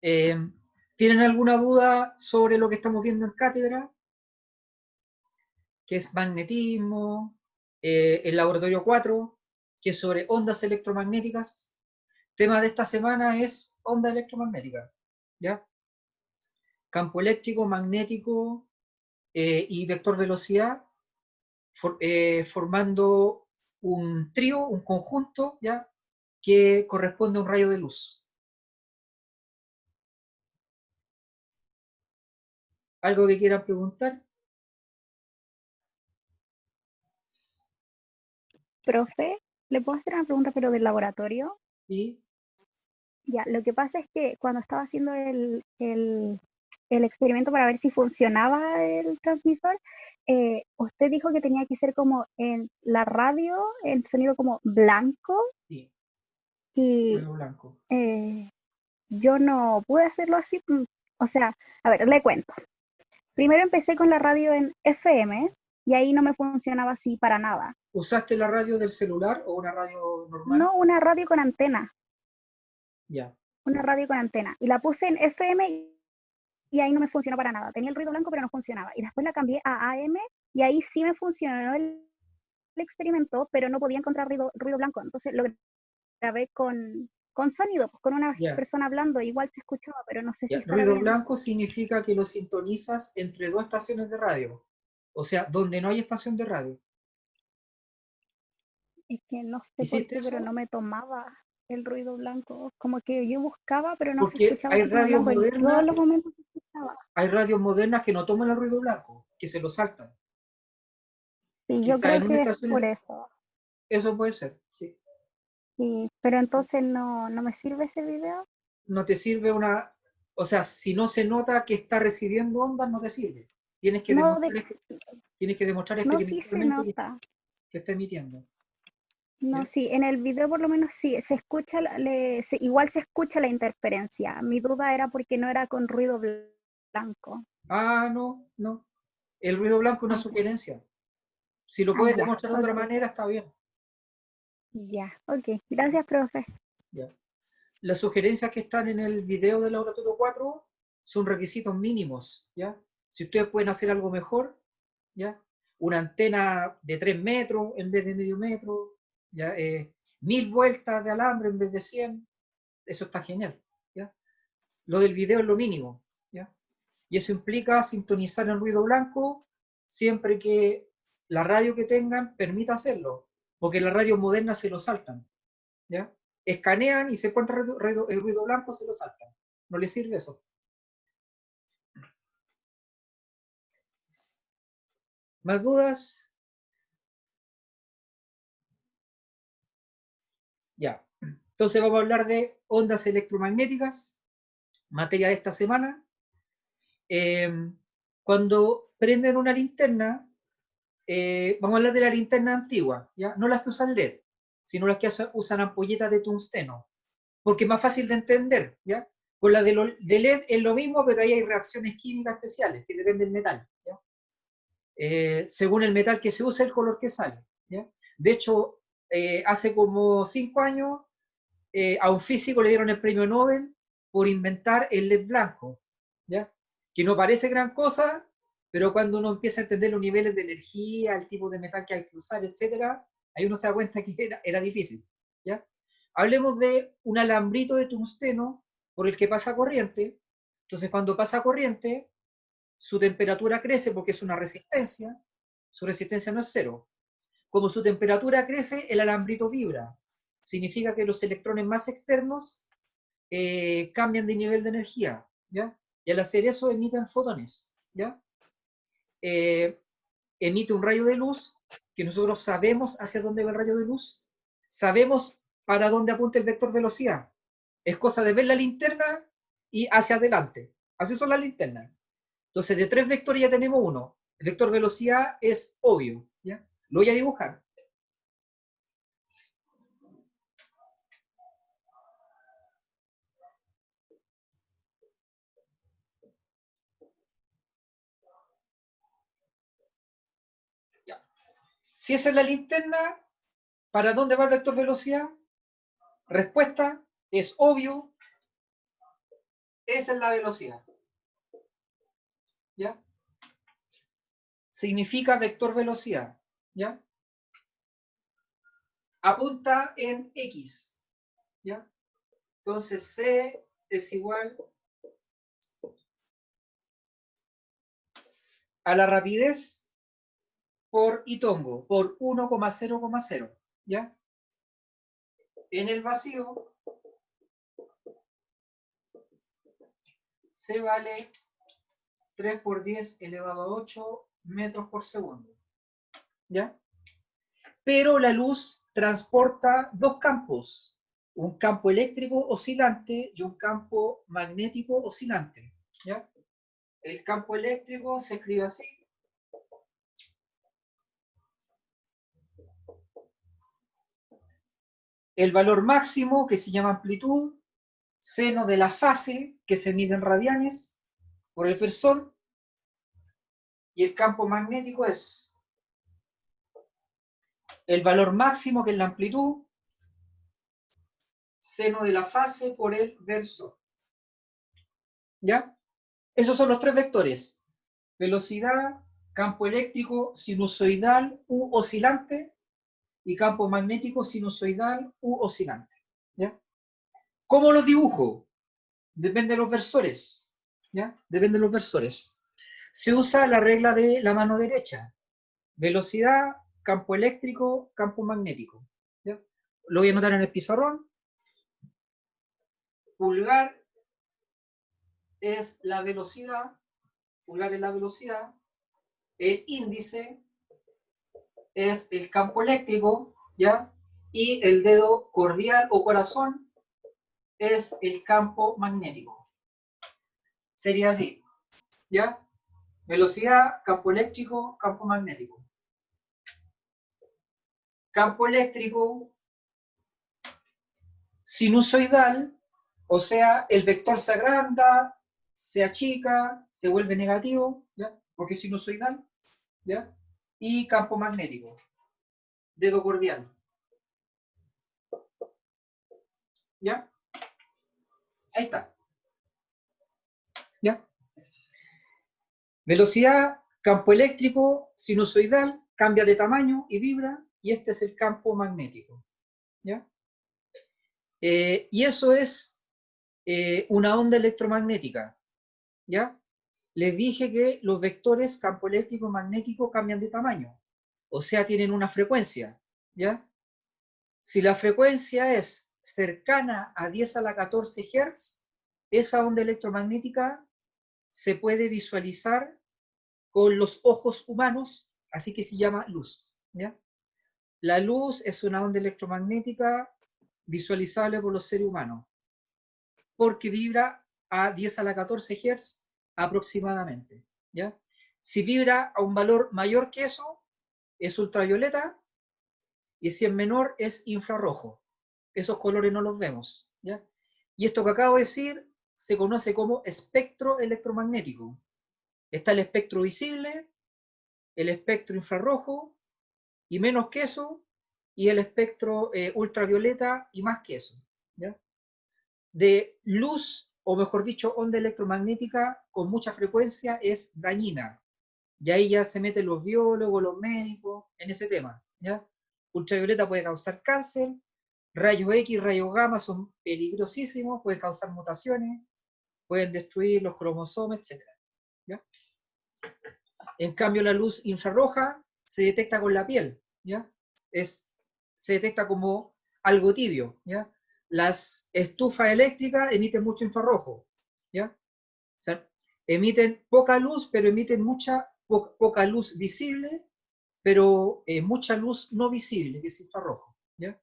¿Tienen alguna duda sobre lo que estamos viendo en cátedra? Que es magnetismo, el laboratorio 4, que es sobre ondas electromagnéticas. Tema de esta semana es onda electromagnética, ¿ya? Campo eléctrico, magnético y vector velocidad, formando un trío, un conjunto, ¿ya? Que corresponde a un rayo de luz. ¿Algo que quieran preguntar? Profe, ¿le puedo hacer una pregunta pero del laboratorio? ¿Sí? Ya, lo que pasa es que cuando estaba haciendo el experimento para ver si funcionaba el transmisor, usted dijo que tenía que ser como en la radio, el sonido como blanco, Sí, y ruido blanco. yo no pude hacerlo así. O sea, a ver, le cuento. Primero empecé con la radio en FM y ahí no me funcionaba así para nada. ¿Usaste la radio del celular o una radio normal? No, una radio con antena, Ya. una radio con antena. Y la puse en FM y ahí no me funcionó para nada. Tenía el ruido blanco, pero no funcionaba. Y después la cambié a AM y ahí sí me funcionó el experimento, pero no podía encontrar ruido blanco. Entonces lo grabé con sonido, pues, con una Ya. persona hablando, igual se escuchaba, pero no sé si Ya. estará Ruido bien. blanco significa que lo sintonizas entre dos estaciones de radio. O sea, donde no hay estación de radio. Es que no sé por ¿Hiciste qué, pero no eso? me tomaba el ruido blanco. Como que yo buscaba, pero no se Porque escuchaba así como blanco. En todos los momentos se escuchaba. hay radios modernas que no toman el ruido blanco, que se lo saltan. Sí, Que yo está creo en una que es por estación. eso. Eso puede ser, sí. Sí, pero entonces no me sirve ese video. No te sirve una. O sea, si no se nota que está recibiendo ondas, no te sirve. Tienes que No, demostrar, tienes que demostrar no, sí se experimentalmente nota. que está emitiendo. No, ¿Ya? sí, en el video por lo menos sí, se escucha, igual se escucha la interferencia. Mi duda era porque no era con ruido blanco. Ah, no, no. El ruido blanco es una Ah, ya, sugerencia. Si lo ah, puedes ya, demostrar de otra ok, manera, está bien. ya, ok. Gracias, profe. ¿Ya? Las sugerencias que están en el video del laboratorio 4 son requisitos mínimos. ¿Ya? Si ustedes pueden hacer algo mejor, ¿ya? Una antena de 3 metros en vez de medio metro, ¿ya? 1000 vueltas de alambre en vez de 100, eso está genial. ¿Ya? Lo del video es lo mínimo. ¿Ya? Y eso implica sintonizar el ruido blanco siempre que la radio que tengan permita hacerlo, porque las radios modernas se lo saltan. ¿Ya? Escanean y se encuentra el ruido blanco, se lo saltan. No les sirve eso. ¿Más dudas? Ya. Entonces vamos a hablar de ondas electromagnéticas, materia de esta semana. Cuando prenden una linterna, vamos a hablar de la linterna antigua, ¿ya? No las que usan LED, sino las que usan ampolletas de tungsteno, porque es más fácil de entender, ¿ya? Con la de LED es lo mismo, pero ahí hay reacciones químicas especiales, que depende del metal, ¿ya? Según el metal que se usa, el color que sale, ¿ya? De hecho, hace como 5 años, a un físico le dieron el premio Nobel por inventar el LED blanco, ¿ya? Que no parece gran cosa, pero cuando uno empieza a entender los niveles de energía, el tipo de metal que hay que usar, etcétera, ahí uno se da cuenta que era difícil, ¿ya? Hablemos de un alambrito de tungsteno por el que pasa corriente. Entonces, cuando pasa corriente, su temperatura crece porque es una resistencia, su resistencia no es cero. Como su temperatura crece, el alambrito vibra. Significa que los electrones más externos cambian de nivel de energía, ¿ya? Y al hacer eso emiten fotones, ¿ya? Eh, Emite un rayo de luz que nosotros sabemos hacia dónde va el rayo de luz, sabemos para dónde apunta el vector velocidad. Es cosa de ver la linterna y hacia adelante. Así son las linternas. Entonces, de 3 vectores ya tenemos uno. El vector velocidad es obvio, ¿ya? Lo voy a dibujar. ¿Ya? Si esa es la linterna, ¿para dónde va el vector velocidad? Respuesta es obvio, Esa es la velocidad. ¿Ya? Significa vector velocidad. ¿Ya? Apunta en X. ¿Ya? Entonces C es igual a la rapidez por Itongo, por 1,0,0. ¿Ya? En el vacío C vale 3 por 10 elevado a 8 metros por segundo. ¿Ya? Pero la luz transporta dos campos, un campo eléctrico oscilante y un campo magnético oscilante. ¿Ya? El campo eléctrico se escribe así. El valor máximo, que se llama amplitud, seno de la fase, que se mide en radianes, por el versor, y el campo magnético es el valor máximo, que es la amplitud, seno de la fase por el versor. ¿Ya? Esos son los tres vectores. Velocidad, campo eléctrico sinusoidal u oscilante y campo magnético sinusoidal u oscilante. ¿Ya? ¿Cómo los dibujo? Depende de los versores. ¿Ya? Depende de los versores. Se usa la regla de la mano derecha. Velocidad, campo eléctrico, campo magnético. ¿Ya? Lo voy a anotar en el pizarrón. Pulgar es la velocidad. Pulgar es la velocidad. El índice es el campo eléctrico, ¿ya? Y el dedo cordial o corazón es el campo magnético. Sería así, ¿ya? Velocidad, campo eléctrico, campo magnético. Campo eléctrico sinusoidal, o sea, el vector se agranda, se achica, se vuelve negativo, ¿ya? Porque es sinusoidal, ¿ya? Y campo magnético, dedo cordial, ¿ya? Ahí está, ¿ya? Velocidad, campo eléctrico, sinusoidal, cambia de tamaño y vibra, y este es el campo magnético. ¿Ya? Y eso es una onda electromagnética. ¿Ya? Les dije que los vectores campo eléctrico y magnético cambian de tamaño, o sea, tienen una frecuencia. ¿Ya? Si la frecuencia es cercana a 10 a la 14 Hz, esa onda electromagnética se puede visualizar con los ojos humanos, así que se llama luz. ¿Ya? La luz es una onda electromagnética visualizable por los seres humanos, porque vibra a 10 a la 14 Hz aproximadamente. ¿Ya? Si vibra a un valor mayor que eso, es ultravioleta, y si es menor, es infrarrojo. Esos colores no los vemos. ¿Ya? Y esto que acabo de decir se conoce como espectro electromagnético. Está el espectro visible, el espectro infrarrojo, y menos que eso, y el espectro ultravioleta y más que eso. ¿Ya? De luz, o mejor dicho, onda electromagnética con mucha frecuencia es dañina. Y ahí ya se meten los biólogos, los médicos en ese tema. ¿Ya? Ultravioleta puede causar cáncer, rayos X, rayos gamma son peligrosísimos, pueden causar mutaciones, pueden destruir los cromosomas, etc. ¿Ya? En cambio, la luz infrarroja se detecta con la piel, ¿ya? Se detecta como algo tibio, ¿ya? Las estufas eléctricas emiten mucho infrarrojo, ¿ya? O sea, emiten poca luz, pero emiten poca luz visible, pero mucha luz no visible, que es infrarrojo, ¿ya?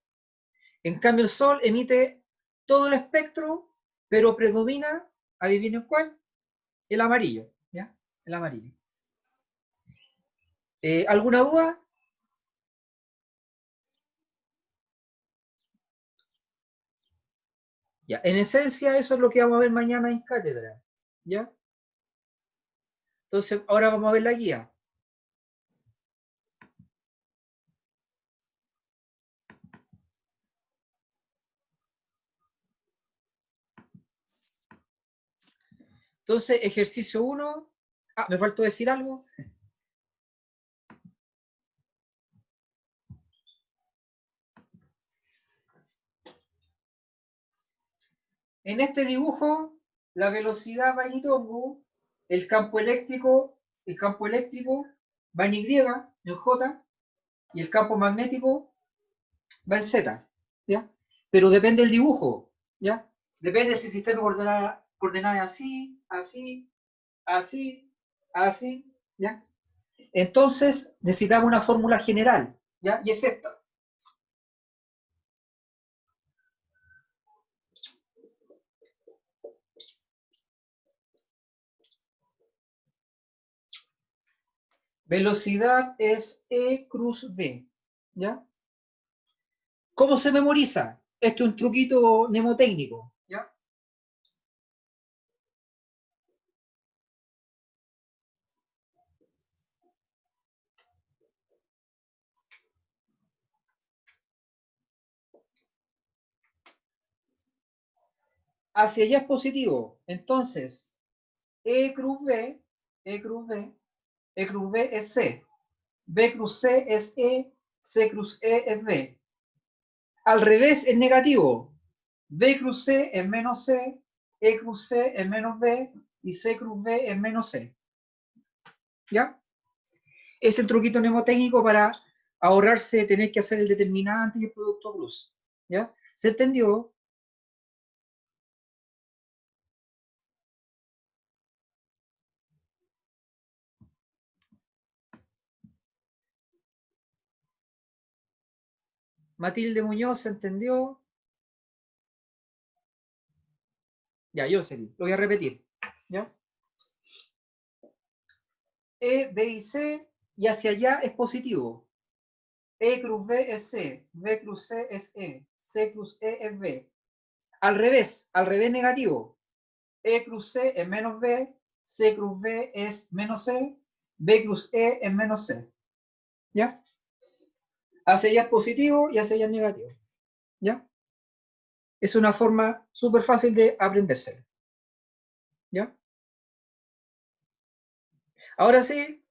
En cambio, el Sol emite todo el espectro, pero predomina, adivinen cuál, el amarillo, ¿ya? El amarillo. ¿Alguna duda? Ya, en esencia eso es lo que vamos a ver mañana en cátedra, ¿ya? Entonces, ahora vamos a ver la guía. Entonces, ejercicio 1. Ah, me faltó decir algo. En este dibujo, la velocidad va en y tongo, el campo eléctrico va en Y, en J, y el campo magnético va en Z, ¿ya? Pero depende del dibujo, ¿ya? Depende si el sistema de coordenadas es así, así, así, así, ¿ya? Entonces, necesitamos una fórmula general, ¿ya? Y es esta. Velocidad es E cruz V, ¿ya? ¿Cómo se memoriza? Este es un truquito mnemotécnico, ¿ya? Hacia allá es positivo. Entonces, E cruz V, E cruz V, E cruz V es C. B cruz C es E, C cruz E es B. Al revés es negativo. B cruz C es menos C, E cruz C es menos B y C cruz B es menos C. ¿Ya? Es el truquito mnemotécnico para ahorrarse tener que hacer el determinante y el producto cruz. ¿Ya? ¿Se entendió? Matilde Muñoz, ¿se entendió? Ya, yo sé, lo voy a repetir. ¿Ya? E, B y C, y hacia allá es positivo. E cruz B es C, B cruz C es E, C cruz E es B. Al revés negativo. E cruz C es menos B, C cruz B es menos C, B cruz E es menos C. ¿Ya? Hacia allá es positivo y hacia allá es negativo. ¿Ya? Es una forma súper fácil de aprenderse. ¿Ya? Ahora sí.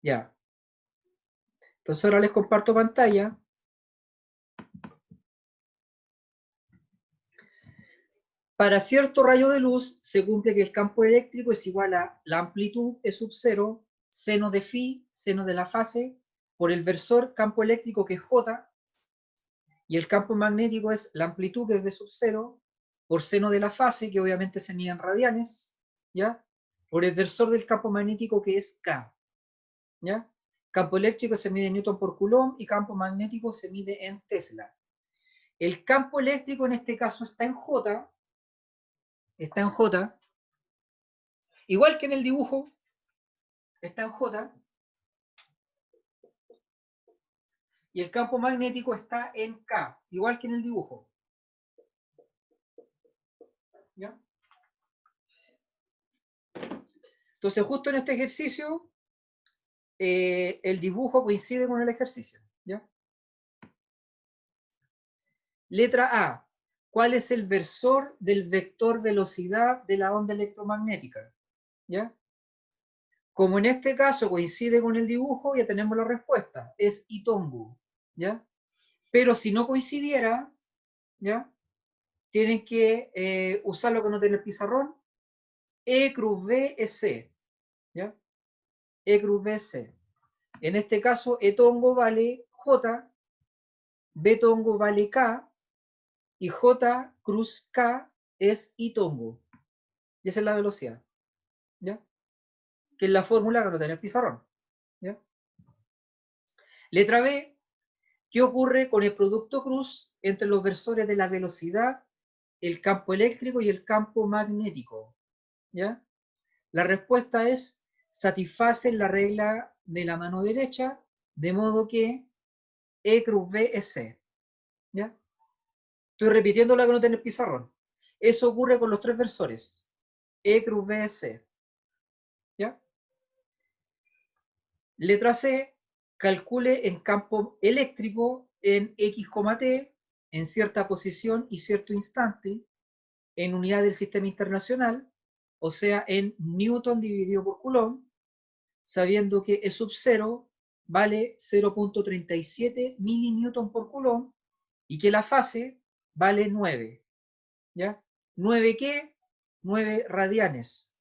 Ya. Entonces ahora les comparto pantalla. Para cierto rayo de luz se cumple que el campo eléctrico es igual a la amplitud E sub 0, seno de phi, seno de la fase, por el versor campo eléctrico que es J, y el campo magnético es la amplitud que es V sub 0, por seno de la fase, que obviamente se mide en radianes, ¿ya? Por el versor del campo magnético que es K, ¿ya? Campo eléctrico se mide en Newton por Coulomb y campo magnético se mide en Tesla. El campo eléctrico en este caso está en J, igual que en el dibujo, está en J, y el campo magnético está en K, igual que en el dibujo. ¿Ya? Entonces, justo en este ejercicio, el dibujo coincide con el ejercicio. ¿Ya? Letra A. ¿Cuál es el versor del vector velocidad de la onda electromagnética? ¿Ya? Como en este caso coincide con el dibujo, ya tenemos la respuesta. Es Itongu. ¿Ya? Pero si no coincidiera, ¿ya? Tienen que usar lo que no tiene el pizarrón. E cruz B es C. ¿Ya? E cruz B es C. En este caso, E tongo vale J, B tongo vale K, y J cruz K es I tongo. Y esa es la velocidad. ¿Ya? Que es la fórmula que no tiene el pizarrón. ¿Ya? Letra B. ¿Qué ocurre con el producto cruz entre los versores de la velocidad, el campo eléctrico y el campo magnético? ¿Ya? La respuesta es: satisfacen la regla de la mano derecha, de modo que E cruz B es C. ¿Ya? Estoy repitiendo la que no tiene el pizarrón. Eso ocurre con los tres versores. E cruz B es C. ¿Ya? Letra C. calcule en campo eléctrico en x, t, en cierta posición y cierto instante, en unidad del sistema internacional, o sea, en Newton dividido por Coulomb, sabiendo que E sub 0 vale 0.37 milinewton por Coulomb y que la fase vale 9. ¿Ya? ¿9 qué? 9 radianes.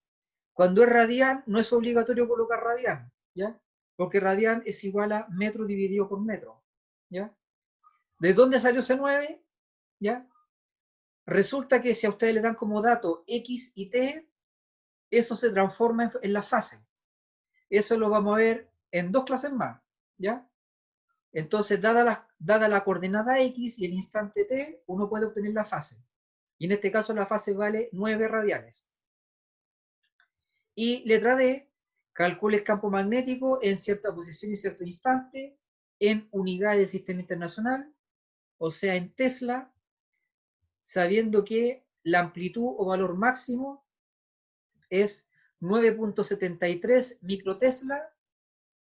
Cuando es radian, no es obligatorio colocar radian, ¿ya? Porque radian es igual a metro dividido por metro, ¿ya? ¿De dónde salió ese 9? ¿Ya? Resulta que si a ustedes le dan como dato X y T, eso se transforma en la fase. Eso lo vamos a ver en 2 clases más, ¿ya? Entonces, dada la coordenada X y el instante T, uno puede obtener la fase. Y en este caso la fase vale 9 radianes. Y letra D, calcule el campo magnético en cierta posición y cierto instante en unidades del sistema internacional, o sea, en Tesla, sabiendo que la amplitud o valor máximo es 9.73 microtesla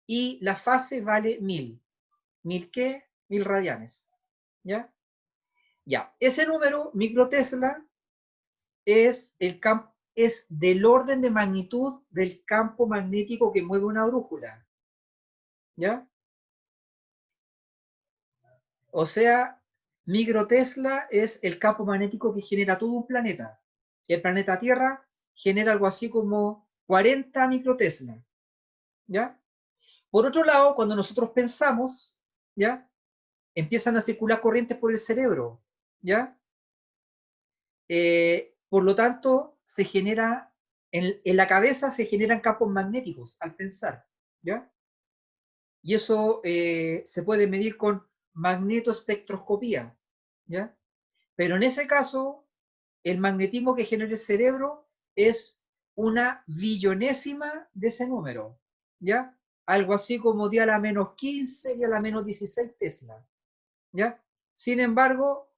y la fase vale 1000. ¿1000 qué? 1000 radianes. ¿Ya? Ya. Ese número, microtesla, es del orden de magnitud del campo magnético que mueve una brújula. ¿Ya? O sea, microtesla es el campo magnético que genera todo un planeta. El planeta Tierra genera algo así como 40 microtesla. ¿Ya? Por otro lado, cuando nosotros pensamos, ¿ya? Empiezan a circular corrientes por el cerebro, ¿ya? Por lo tanto, se genera, en la cabeza se generan campos magnéticos al pensar, ¿ya? Y eso se puede medir con magnetoespectroscopía, ¿ya? Pero en ese caso, el magnetismo que genera el cerebro es una billonésima de ese número, ¿ya? Algo así como 10 a la menos 15 y a la menos 16 Tesla, ¿ya? Sin embargo,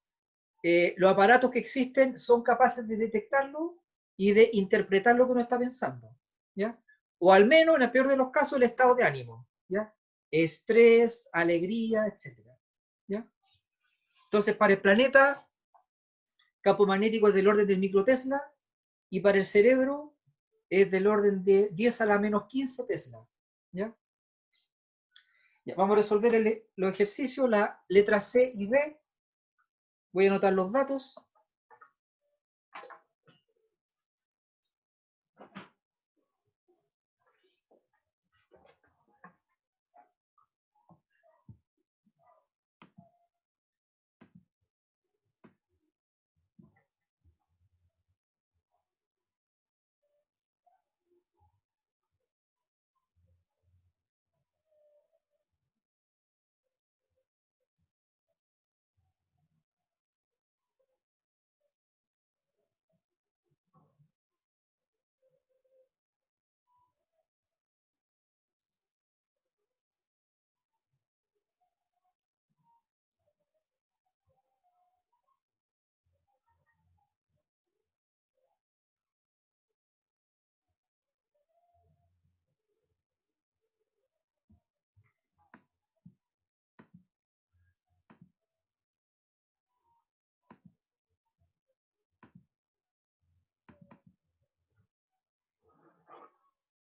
los aparatos que existen son capaces de detectarlo y de interpretar lo que uno está pensando, ¿ya? O al menos, en el peor de los casos, el estado de ánimo, ¿ya? Estrés, alegría, etcétera, ¿ya? Entonces, para el planeta, campo magnético es del orden del microtesla y para el cerebro es del orden de 10 a la menos 15 Tesla, ¿ya? Ya, vamos a resolver los ejercicios, la letra C y D. Voy a anotar los datos.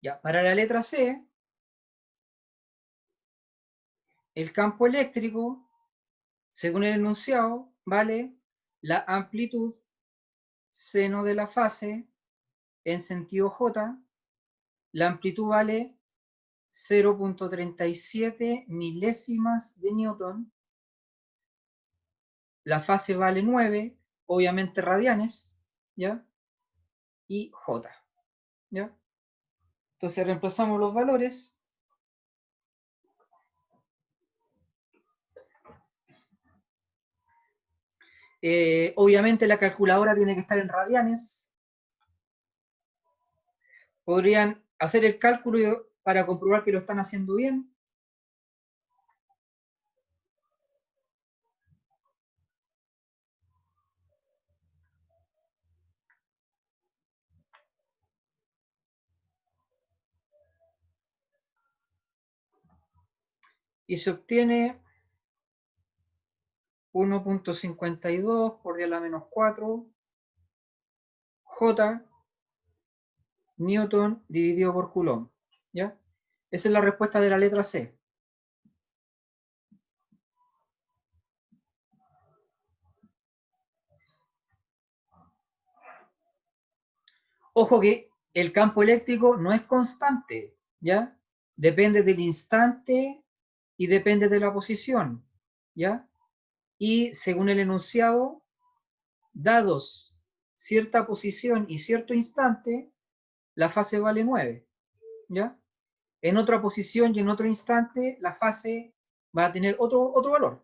Ya, para la letra C, el campo eléctrico, según el enunciado, vale la amplitud seno de la fase en sentido J. La amplitud vale 0.37 milésimas de Newton. La fase vale 9, obviamente radianes, ¿ya? Y J, ¿ya? Entonces reemplazamos los valores. Obviamente la calculadora tiene que estar en radianes. Podrían hacer el cálculo para comprobar que lo están haciendo bien. y se obtiene 1.52 por 10 a la menos 4 J Newton dividido por Coulomb, ¿ya? Esa es la respuesta de la letra C. Ojo que el campo eléctrico no es constante, ¿ya? Depende del instante y depende de la posición, ¿ya? Y según el enunciado, dados cierta posición y cierto instante, la fase vale 9, ¿ya? En otra posición y en otro instante, la fase va a tener otro valor.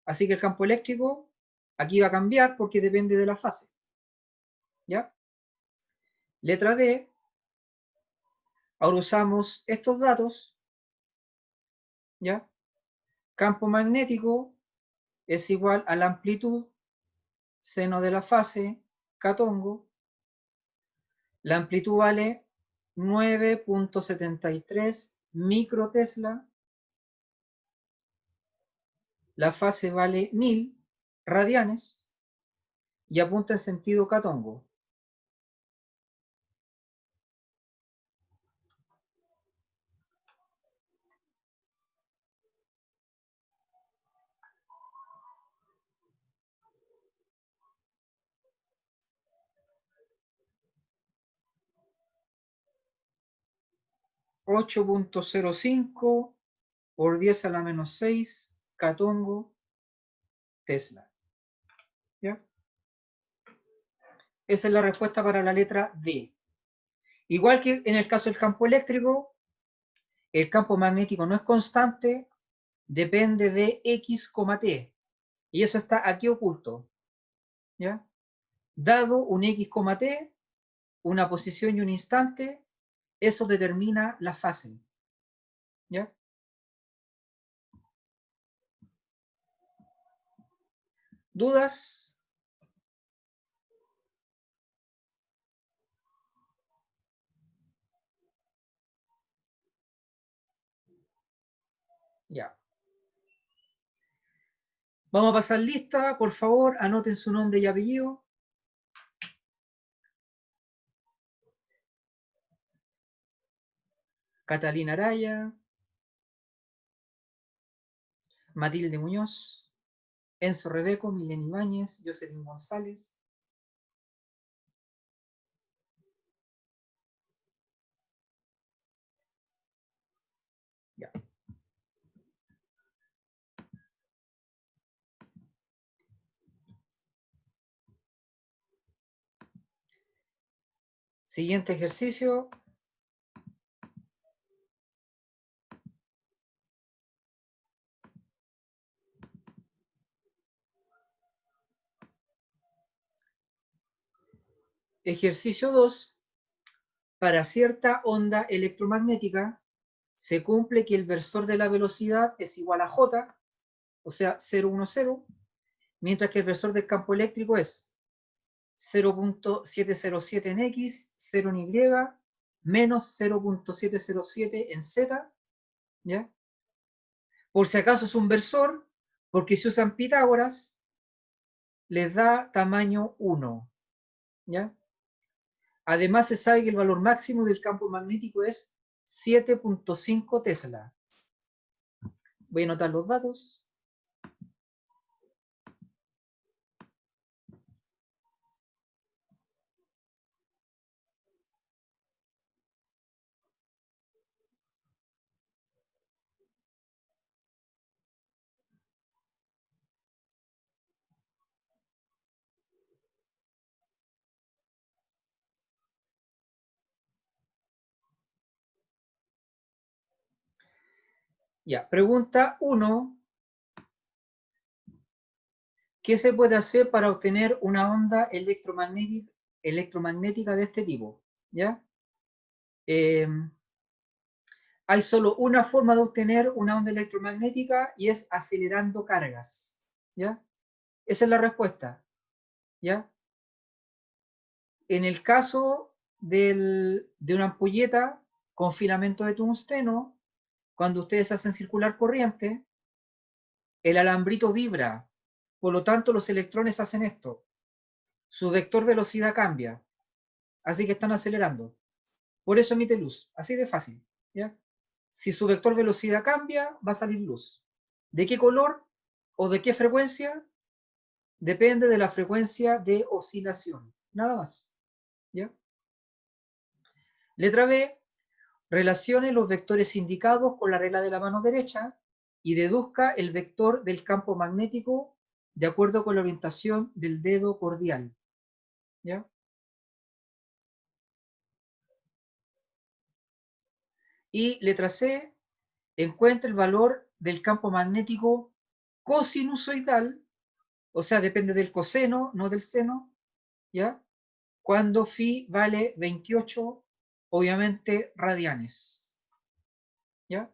Así que el campo eléctrico aquí va a cambiar porque depende de la fase, ¿ya? Letra D. Ahora usamos estos datos, ¿ya? Campo magnético es igual a la amplitud seno de la fase Catongo. La amplitud vale 9.73 microtesla. La fase vale 1000 radianes y apunta en sentido Catongo. (8.05 por 10 a la menos 6 Catongo Tesla). ¿Ya? Esa es la respuesta para la letra D. Igual que en el caso del campo eléctrico, el campo magnético no es constante, depende de X, T. Y eso está aquí oculto. ¿Ya? Dado un X, T, una posición y un instante, eso determina la fase. ¿Ya? ¿Dudas? Ya. Vamos a pasar lista, por favor, anoten su nombre y apellido. Catalina Araya, Matilde Muñoz, Enzo Rebeco, Milena Ibáñez, Jocelyn González. Ya. Siguiente ejercicio. Ejercicio 2. Para cierta onda electromagnética se cumple que el versor de la velocidad es igual a J, o sea, 0,10, mientras que el versor del campo eléctrico es 0.707 en X, 0 en Y, menos 0.707 en Z, ¿ya? Por si acaso es un versor, porque si usan Pitágoras, les da tamaño 1, ¿ya? Además se sabe que el valor máximo del campo magnético es 7.5 Tesla. Voy a anotar los datos. Ya, pregunta 1. ¿Qué se puede hacer para obtener una onda electromagnética de este tipo? ¿Ya? Hay solo una forma de obtener una onda electromagnética y es acelerando cargas. ¿Ya? Esa es la respuesta. ¿Ya? En el caso de una ampolleta con filamento de tungsteno, cuando ustedes hacen circular corriente, el alambrito vibra, por lo tanto los electrones hacen esto. Su vector velocidad cambia, así que están acelerando. Por eso emite luz, así de fácil, ¿ya? Si su vector velocidad cambia, va a salir luz. ¿De qué color o de qué frecuencia? Depende de la frecuencia de oscilación, nada más, ¿ya? Letra B, relacione los vectores indicados con la regla de la mano derecha y deduzca el vector del campo magnético de acuerdo con la orientación del dedo cordial, ¿ya? Y letra C, encuentra el valor del campo magnético cosinusoidal, o sea, depende del coseno, no del seno, ¿ya? Cuando phi vale 28, obviamente, radianes, ¿ya?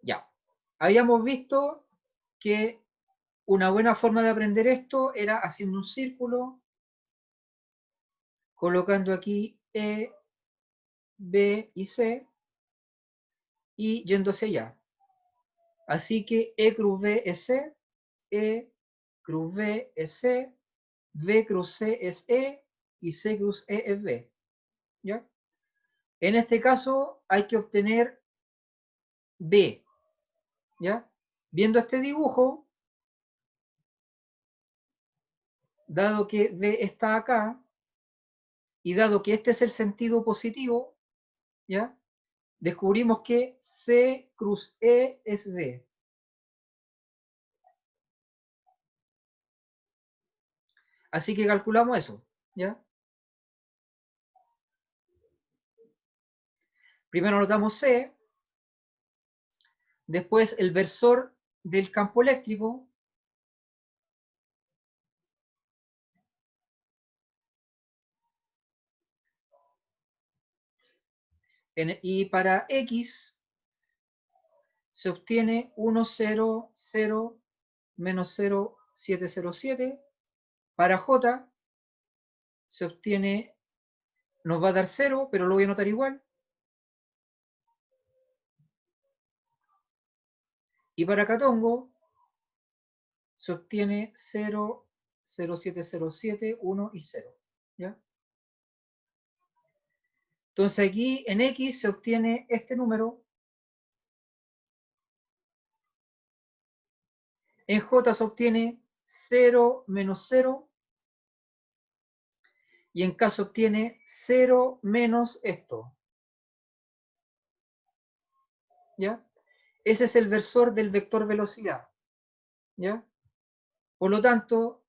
Ya. Habíamos visto que una buena forma de aprender esto era haciendo un círculo, colocando aquí E, B y C, y yendo hacia allá. Así que E cruz B es C, E cruz B es C, B cruz C es E, y C cruz E es B, ¿ya? En este caso hay que obtener B, ¿ya? Viendo este dibujo, dado que B está acá, y dado que este es el sentido positivo, ¿ya? Descubrimos que C cruz E es B. Así que calculamos eso, ¿ya? Primero anotamos C, después el versor del campo eléctrico, y para X se obtiene 1, 0, 0, menos 0, 7, 0, 7. Para J se obtiene, nos va a dar 0, pero lo voy a anotar igual. Y para Catongo se obtiene 0, 0, 7, 0, 7, 1 y 0, ¿ya? Entonces aquí en X se obtiene este número, en J se obtiene 0 menos 0, y en K se obtiene 0 menos esto, ¿ya? Ese es el versor del vector velocidad, ¿ya? Por lo tanto,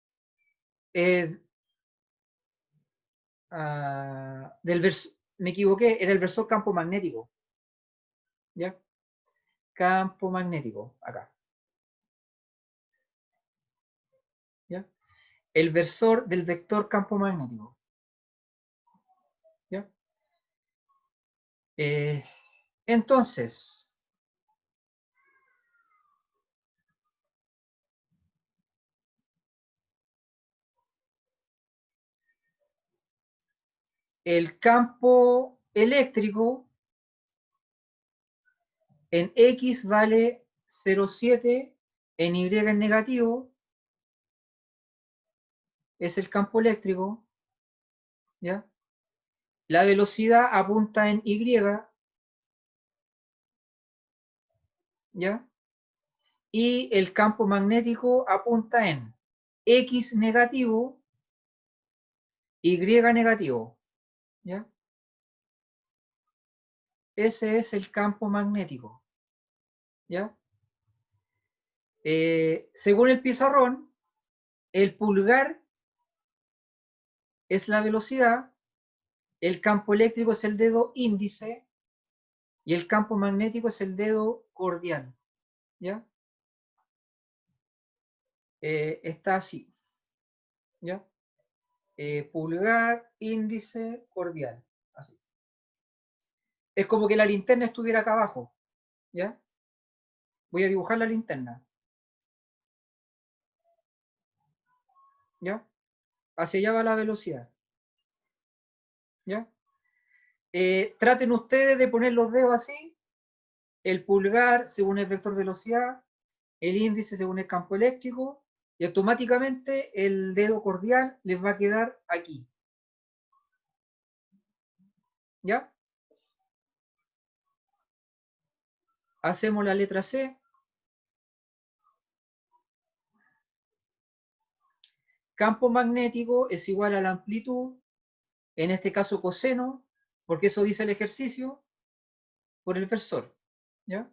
me equivoqué, era el versor campo magnético, ¿ya? Campo magnético, acá, ¿ya? El versor del vector campo magnético, ¿ya? Entonces, el campo eléctrico en X vale 0,7, en Y es negativo, es el campo eléctrico, ¿ya? La velocidad apunta en Y, ¿ya? Y el campo magnético apunta en X negativo, Y negativo, ¿ya? Ese es el campo magnético, ¿ya? Según el pizarrón, el pulgar es la velocidad, el campo eléctrico es el dedo índice y el campo magnético es el dedo cordial, ¿ya? Está así, ¿ya? Pulgar, índice, cordial, así. Es como que la linterna estuviera acá abajo, ¿ya? Voy a dibujar la linterna. ¿Ya? Hacia allá va la velocidad. ¿Ya? Traten ustedes de poner los dedos así, el pulgar según el vector velocidad, el índice según el campo eléctrico, y automáticamente el dedo cordial les va a quedar aquí. ¿Ya? Hacemos la letra C. Campo magnético es igual a la amplitud, en este caso coseno, porque eso dice el ejercicio, por el versor. ¿Ya?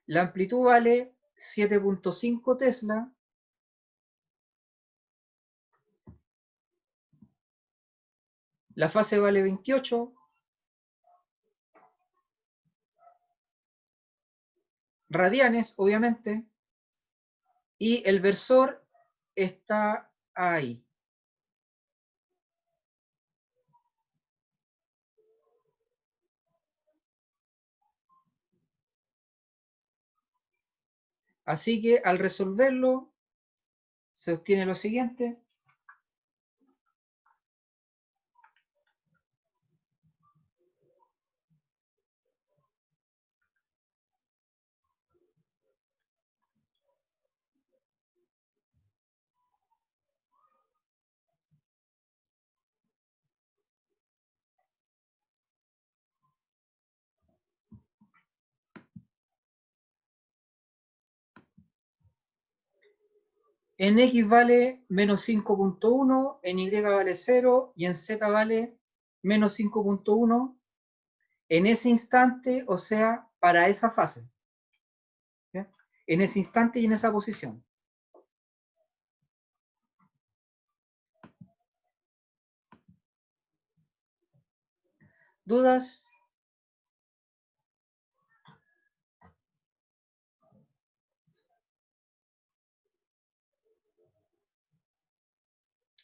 La amplitud vale 7.5 Tesla. La fase vale 28. Radianes, obviamente. Y el versor está ahí. Así que al resolverlo, se obtiene lo siguiente. En X vale menos 5.1, en Y vale 0 y en Z vale menos 5.1 en ese instante, o sea, para esa fase. ¿Ya? En ese instante y en esa posición. ¿Dudas?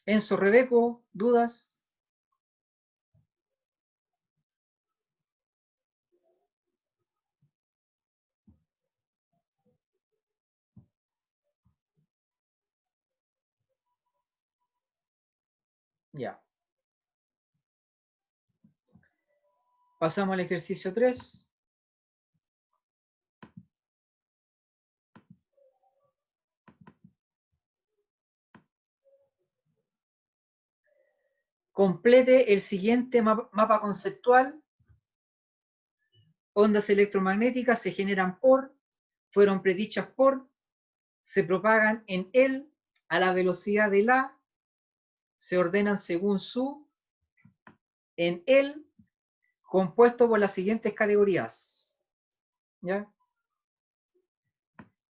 Enzo Rebeco, ¿dudas? Ya. Pasamos al ejercicio 3. Complete el siguiente mapa conceptual. Ondas electromagnéticas se generan por, fueron predichas por, se propagan en él a la velocidad de la, se ordenan según su, en él, compuesto por las siguientes categorías. ¿Ya?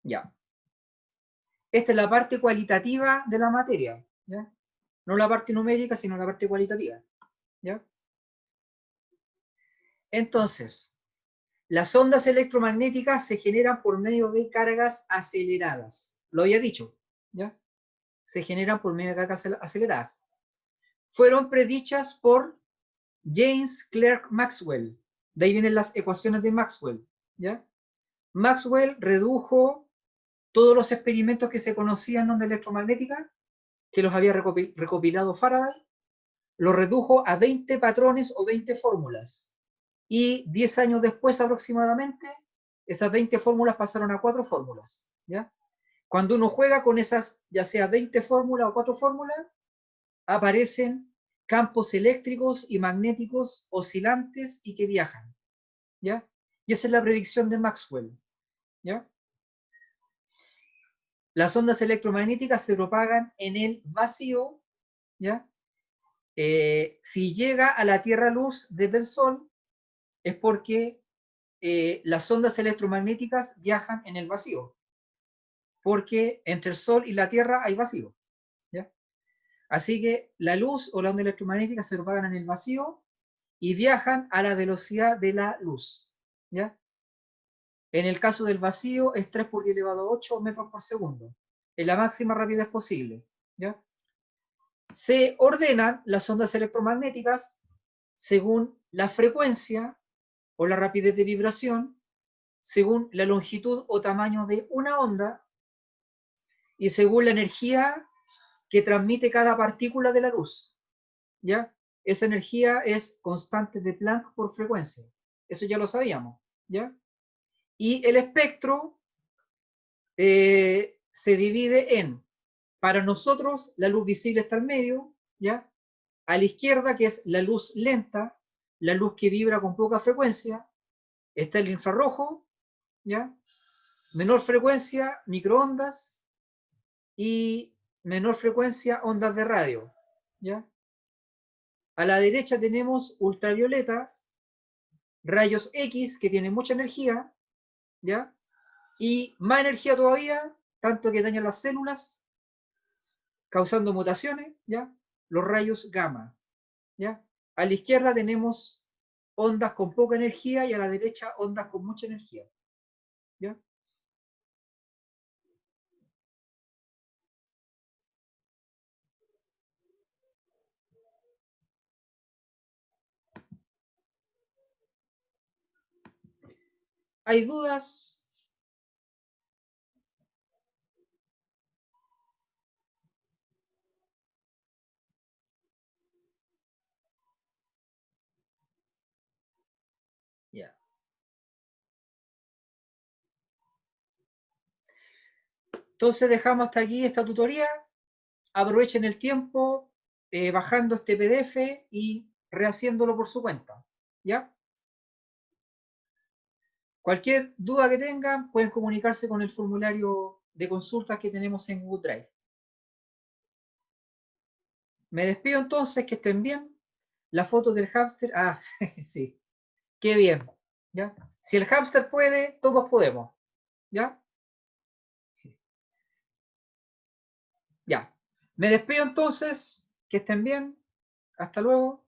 Ya. Esta es la parte cualitativa de la materia. ¿Ya? No la parte numérica, sino la parte cualitativa. ¿Ya? Entonces, las ondas electromagnéticas se generan por medio de cargas aceleradas. Lo había dicho. ¿Ya? Se generan por medio de cargas aceleradas. Fueron predichas por James Clerk Maxwell. De ahí vienen las ecuaciones de Maxwell. ¿Ya? Maxwell redujo todos los experimentos que se conocían de onda electromagnética, que los había recopilado Faraday, los redujo a 20 patrones o 20 fórmulas. Y 10 años después aproximadamente, esas 20 fórmulas pasaron a 4 fórmulas. ¿Ya? Cuando uno juega con esas, ya sea 20 fórmulas o 4 fórmulas, aparecen campos eléctricos y magnéticos oscilantes y que viajan. ¿Ya? Y esa es la predicción de Maxwell. ¿Ya? Las ondas electromagnéticas se propagan en el vacío. ¿Ya? Si llega a la Tierra luz desde el Sol, es porque las ondas electromagnéticas viajan en el vacío, porque entre el Sol y la Tierra hay vacío. ¿Ya? Así que la luz o la onda electromagnética se propagan en el vacío y viajan a la velocidad de la luz. ¿Ya? En el caso del vacío es 3 por 10 elevado a 8 metros por segundo, en la máxima rapidez posible. ¿Ya? Se ordenan las ondas electromagnéticas según la frecuencia o la rapidez de vibración, según la longitud o tamaño de una onda y según la energía que transmite cada partícula de la luz, ¿ya? Esa energía es constante de Planck por frecuencia. Eso ya lo sabíamos, ¿ya? Y el espectro se divide en, para nosotros, la luz visible está al medio, ¿ya? A la izquierda, que es la luz lenta, la luz que vibra con poca frecuencia, está el infrarrojo, ¿ya? Menor frecuencia, microondas, y menor frecuencia, ondas de radio, ¿ya? A la derecha tenemos ultravioleta, rayos X, que tienen mucha energía, ¿ya? Y más energía todavía, tanto que dañan las células, causando mutaciones, ¿ya? Los rayos gamma, ¿ya? A la izquierda tenemos ondas con poca energía y a la derecha ondas con mucha energía, ¿ya? ¿Hay dudas? Ya. Entonces dejamos hasta aquí esta tutoría. Aprovechen el tiempo bajando este PDF y rehaciéndolo por su cuenta, ¿ya? Cualquier duda que tengan, pueden comunicarse con el formulario de consultas que tenemos en Google Drive. Me despido entonces, que estén bien. La foto del hámster, sí, qué bien, ¿ya? Si el hámster puede, todos podemos, ¿ya? Ya. Me despido entonces, que estén bien. Hasta luego.